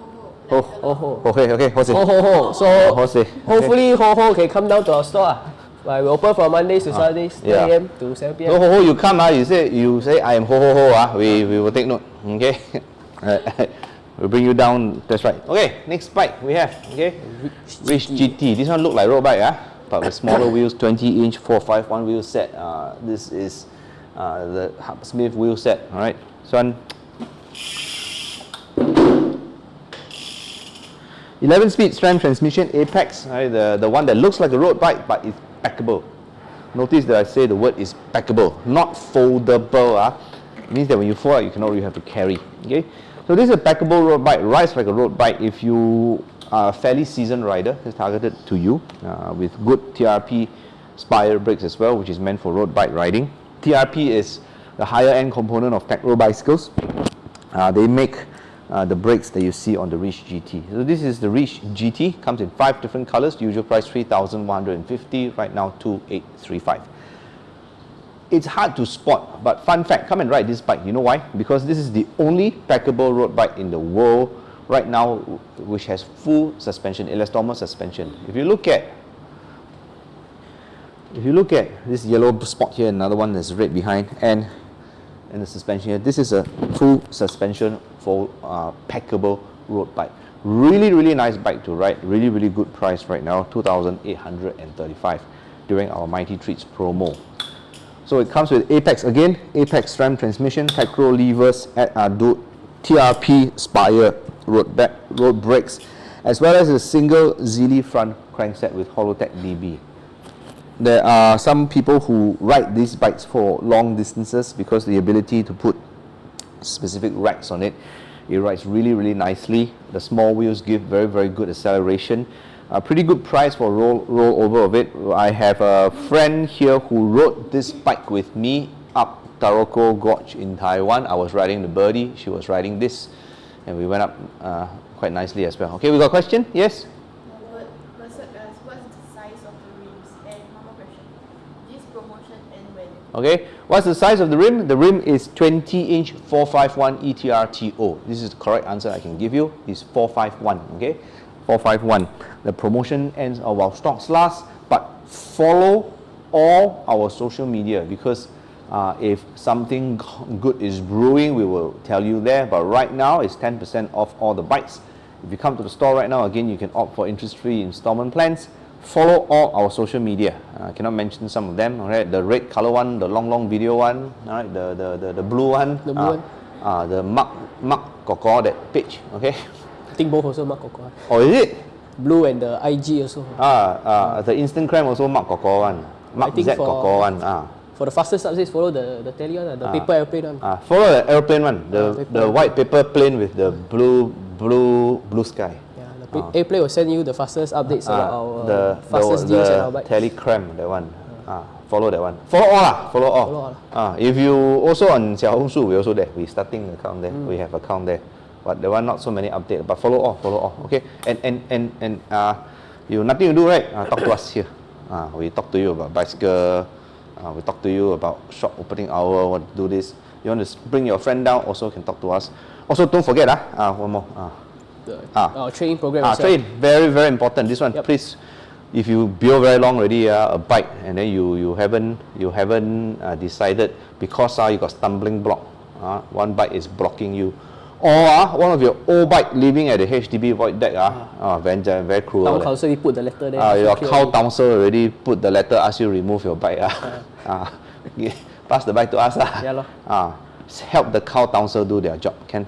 Ho. Okay, Jose. Ho. So Jose. hopefully Ho can come down to our store. We open from Mondays to Saturdays, 10 a.m. to 7 p.m. So Ho, you come, you say I am Ho, we will take note. Okay. We'll bring you down. That's right. Okay, next bike we have. Okay, Reach GT. This one look like road bike, but with smaller wheels, 20-inch 451 wheel set. This is the Smith wheel set. All right, this one. 11-speed SRAM transmission Apex. Right, the one that looks like a road bike, but it's packable. Notice that I say the word is packable, not foldable. It means that when you fold out, you have to carry. Okay. So this is a packable road bike, rides like a road bike. If you are a fairly seasoned rider, it's targeted to you with good TRP Spire brakes as well, which is meant for road bike riding. TRP is the higher end component of Tecro bicycles. They make the brakes that you see on the Reach GT. So this is the Reach GT, comes in 5 different colors, usual price 3,150, right now 2,835. It's hard to spot, but fun fact, come and ride this bike. You know why? Because this is the only packable road bike in the world right now which has full suspension, elastomer suspension. If you look at this yellow spot here, another one that's red behind, and the suspension here, this is a full suspension for packable road bike. Really, really nice bike to ride. Really, really good price right now, 2,835 during our Mighty Treats promo. So it comes with Apex again, Apex SRAM transmission, Tecro levers, TRP Spire road brakes, as well as a single Zilli front crankset with Holotech DB. There are some people who ride these bikes for long distances because the ability to put specific racks on it. It rides really, really nicely. The small wheels give very, very good acceleration. A pretty good price for rollover of it. I have a friend here who rode this bike with me up Taroko Gorge in Taiwan. I was riding the Birdy, she was riding this, and we went up quite nicely as well. Okay, we got a question? Yes? What's the size of the rims? And one more question. This promotion end when? Okay, what's the size of the rim? The rim is 20-inch 451 ETRTO. This is the correct answer I can give you. It's 451, okay? 451. The promotion ends while stocks last, but follow all our social media, because if something good is brewing, we will tell you there. But right now, it's 10% off all the bikes. If you come to the store right now, again, you can opt for interest-free installment plans. Follow all our social media. I cannot mention some of them. All right, the red color one, the long video one. All right, the blue one. The blue one. The Mark Koko, that page. Okay. I think both also Mark Koko. Oh, is it? Blue and the IG also. The instant cram also Mark Koko one. Mark Z Koko one. For the fastest updates, follow the tele one, the paper airplane one. Follow the airplane one, the white paper plane with the blue sky. Yeah, the airplane will send you the fastest updates about our fastest deals and our bike. Telegram, that one. Follow that one. Follow all. Follow all. If you also on Xiaohongshu, we also there. We starting the account there. We have account there. But the one not so many updates. But follow all. Okay. And you nothing to do, right? Talk to us here. We talk to you about bicycle. We talk to you about shop opening hour. What to do this? You want to bring your friend down? Also can talk to us. Also don't forget one more. Our training program. Trade, very, very important. This one, please. If you build very long already a bike, and then you haven't decided because you got stumbling block. One bike is blocking you, or one of your old bike living at the HDB void deck. Very cruel. Town council, we put the letter there. Your town council already put the letter, ask you remove your bike. Pass the bike to us. Help the cow council do their job. Can.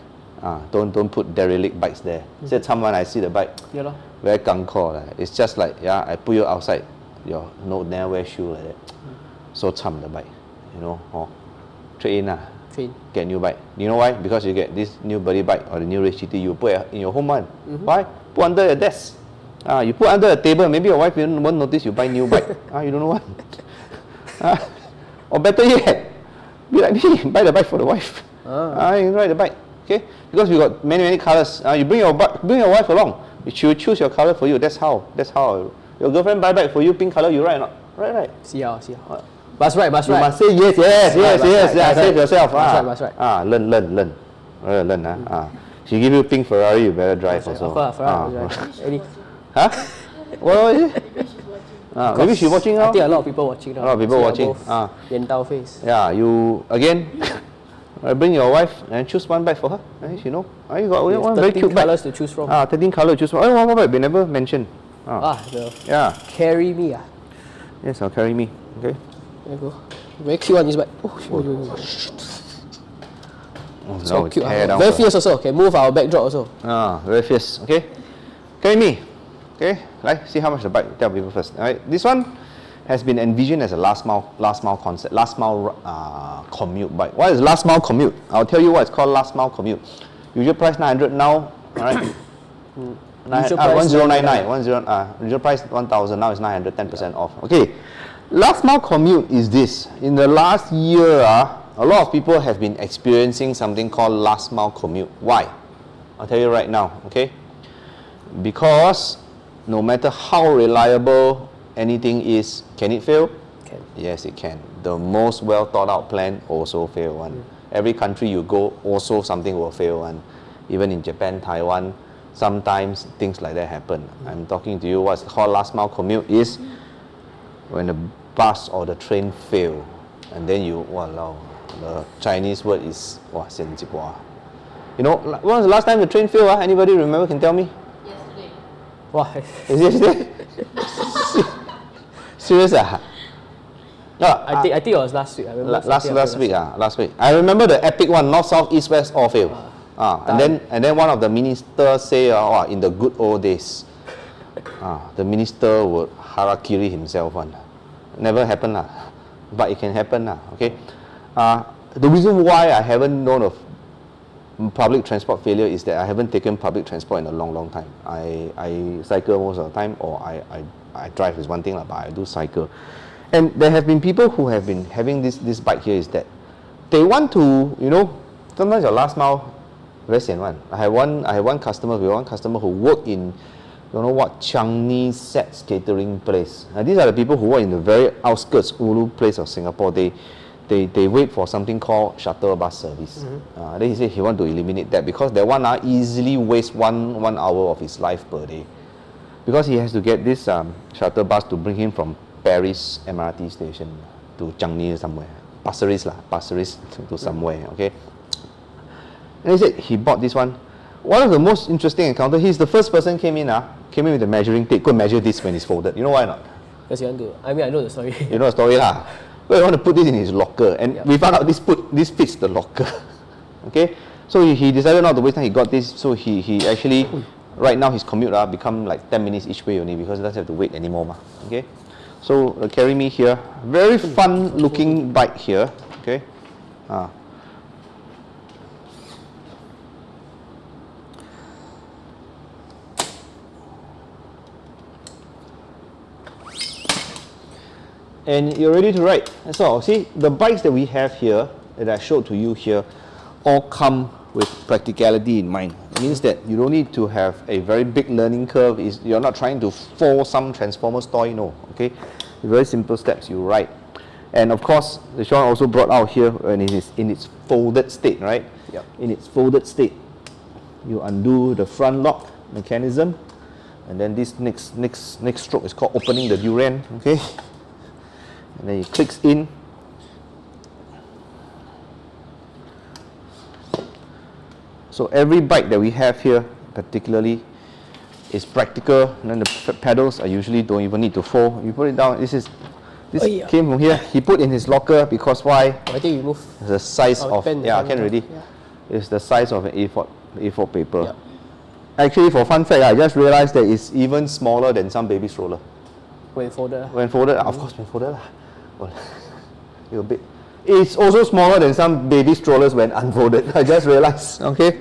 Don't put derelict bikes there. Said someone, I see the bike. Very gangko. It's just like, I put you outside. Your never wear shoe like that. So chum the bike. Trade in. Train. Get new bike. You know why? Because you get this new Birdy bike or the new Race GT, you put it in your home one. Why? Put under your desk. You put under a table. Maybe your wife won't notice you buy new bike. You don't know what. Or better yet, be like me. Buy the bike for the wife. You ride the bike. Okay, because you got many colors. You bring your wife along. She will choose your color for you. That's how. Your girlfriend buy bike for you, pink color. You ride or not? Right. See how. Must right. You must say yes. Save yourself. Must right. Learn. She give you pink Ferrari, you better drive also. Ferrari. Huh? What is it? Maybe she's watching now. I think a lot of people watching now. A lot of people watching. Yan Dao face. Yeah, you again. Bring your wife and choose one bike for her. You know, you got one very cute bike. 13 colors to choose from. 13 colors to choose from. One more bike we never mentioned. Carry me. Yes, I'll carry me. Okay. There you go. Very cute on this bike. So cute. Very fierce also. Okay, move our backdrop also. Very fierce. Okay. Carry me. Okay. See how much the bike. Tell people first. All right. This one has been envisioned as a last mile concept, last mile commute bike. What is last mile commute? I'll tell you what it's called. Last mile commute. Usual price 900 now. All right. 1099. Usual price 1000. Now it's 900. 10% off. Okay. Last mile commute is this. In the last year, a lot of people have been experiencing something called last mile commute. Why? I'll tell you right now. Okay. Because no matter how reliable anything is, can it fail? Can. Yes, it can. The most well thought out plan also fail one. Every country you go, also something will fail one. Even in Japan, Taiwan, sometimes things like that happen. I'm talking to you. What's called last mile commute is when the bus or the train fail, and then the Chinese word is sian ji bua. You know, when was the last time the train failed? Anybody remember? Can tell me? Yesterday. Why? Is yesterday? Serious? I think it was last week. I remember last week. I remember the epic one, north, south, east, west, all failed. And then one of the ministers say, in the good old days, the minister would harakiri himself one. Never happen but it can happen okay. The reason why I haven't known of public transport failure is that I haven't taken public transport in a long time. I cycle most of the time, or I drive is one thing, but I do cycle. And there have been people who have been having this bike here, is that they want to, sometimes your last mile very sian one. I have one customer who work in Changi Sets catering place. These are the people who work in the very outskirts Ulu place of Singapore. They wait for something called shuttle bus service. Then he said he want to eliminate that, because that one easily waste one hour of his life per day, because he has to get this shuttle bus to bring him from Paris MRT station to Changi somewhere, Pasir Ris to somewhere. Okay. And he said he bought this one. One of the most interesting encounter, he's the first person came in with a measuring tape. Go measure this when it's folded. You know why not? Because you want to. I know the story. You know the story lah. So you want to put this in his locker, and we found out this fits the locker. Okay, so he decided not to waste time. He got this, so he actually right now his commute become like 10 minutes each way only, because he doesn't have to wait anymore. Okay, so carry me here. Very fun looking bike here. Okay, and you're ready to ride. That's all. See, the bikes that we have here, that I showed to you here, all come with practicality in mind. It means that you don't need to have a very big learning curve. You're not trying to force some Transformers toy, no. Okay, very simple steps you ride. And of course, Deshawn also brought out here when it is in its folded state, right? Yep. In its folded state, you undo the front lock mechanism, and then this next stroke is called opening the durian. Okay. And then it clicks in. So every bike that we have here, particularly, is practical. And then the pedals are usually don't even need to fold. You put it down. This came from here. He put in his locker because why? I think you move. The size of pen, I can already. Yeah. It's the size of an A4 paper. Yep. Actually, for fun fact, I just realized that it's even smaller than some baby stroller. When folded. When folded, of course, when folded. You're a bit. It's also smaller than some baby strollers when unfolded. I just realized. Okay.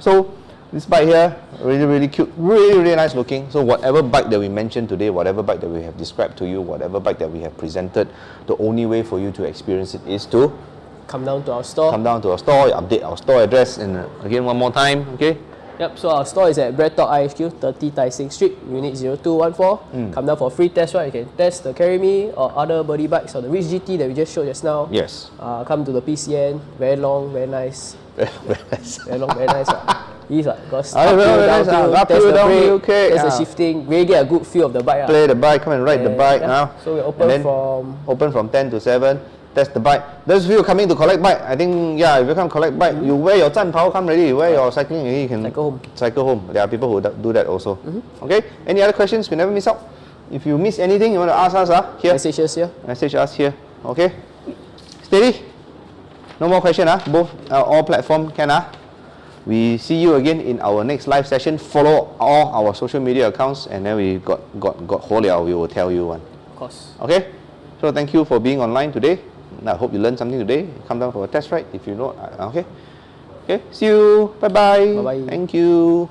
So this bike here, really cute, really nice looking. So whatever bike that we mentioned today, whatever bike that we have described to you, whatever bike that we have presented, the only way for you to experience it is to come down to our store. Update our store address, and again one more time. Okay. Yep, so our store is at BreadTalk IHQ, 30 Tai Seng Street, Unit 0214. Come down for a free test ride. You can test the Carry Me or other Birdy bikes, or the Ridge GT that we just showed just now. Yes. Come to the PCN. Very long, very nice. Very long, very nice. These are because test the brake, okay. test the shifting, really get a good feel of the bike. Play the bike, come and ride the bike now. So we're open from 10 to 7. Test the bike. Those of you coming to collect bike, I think if you come collect bike, you wear your 战袍 come ready, you wear your cycling ready, you can cycle home. There are people who do that also. Okay? Any other questions? We never miss out. If you miss anything, you want to ask us here. Message us here. Message us here. Okay? Steady? No more question, both all platform can. We see you again in our next live session. Follow all our social media accounts, and then we got Ho Liao, we will tell you one. Of course. Okay? So thank you for being online today. I hope you learned something today. Come down for a test ride if you know. Okay? Okay? See you. Bye-bye. Bye-bye. Thank you.